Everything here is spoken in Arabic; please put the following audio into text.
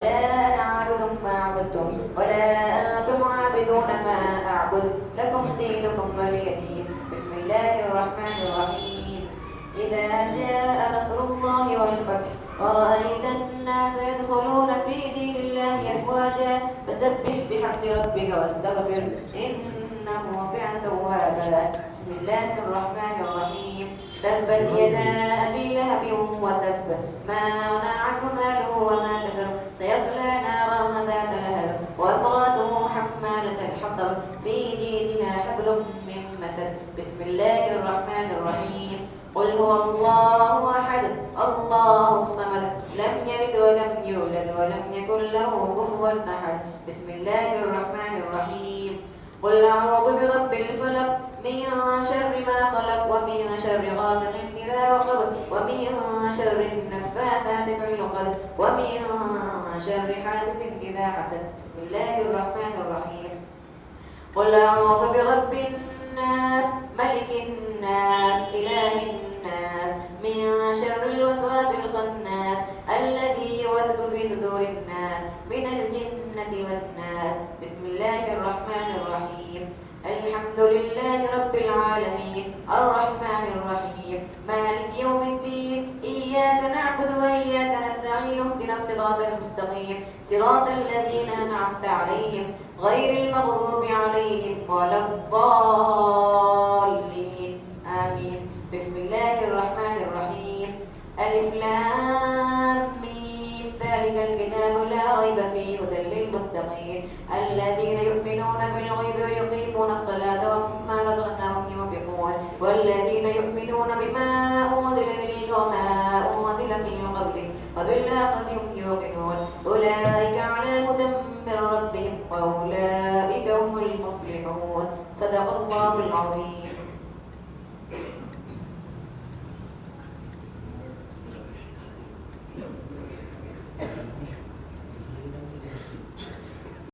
لا أنا عابد ما عبدتم ولا أنتم عابدون ما أعبد لكم دينكم ولي دين. بسم الله الرحمن الرحيم. إذا جاء نصر الله والفتح ورأيت الناس يدخلون في دين الله أفواجا فسبح بحمد ربك واستغفر إنه كان توابا. بسم الله الرحمن الرحيم. تبت يدا أبي لهب وتب ما أغنى عنه ماله وما كسب سيصلى نارا ذات لهب وامرأته حمالة الحطب في جيدها حبل من مسد. بسم الله الرحمن الرحيم. قل هو الله أحد الله الصمد لم يلد ولم يولد ولم يكن له كفوا أحد. بسم الله الرحمن الرحيم. قل أعوذ برب الفلق من شر ما خلق ومن شر غاسق إذا وقب ومن شر النفاثات في العقد ومن شر حاسد إذا حسد. بسم الله الرحمن الرحيم. قل أعوذ برب الناس ملك الناس إله الناس من شر الوسواس الخناس الذي يوسوس في صدور الناس من الجنة والناس. بسم الله الرحمن الرحيم. الحمد لله رب العالمين الرحمن الرحيم مالك يوم الدين إياك نعبد وإياك نستعين اهدنا الصراط المستقيم صراط الذين أنعمت عليهم غير المغضوب عليهم ولا الضالين آمين. بسم الله الرحمن الرحيم. ألف لام ميم ذلك الكتاب لا ريب فيه هدى للمتقين الذين يؤمنون بالغيب ويقيمون الصلاة ومما رزقناهم ينفقون والذين يؤمنون بما أنزل إليك وما أنزل من قبلك وبالآخرة هم يوقنون أولئك على هدى من ربهم وأولئك هم المفلحون. صدق الله العظيم.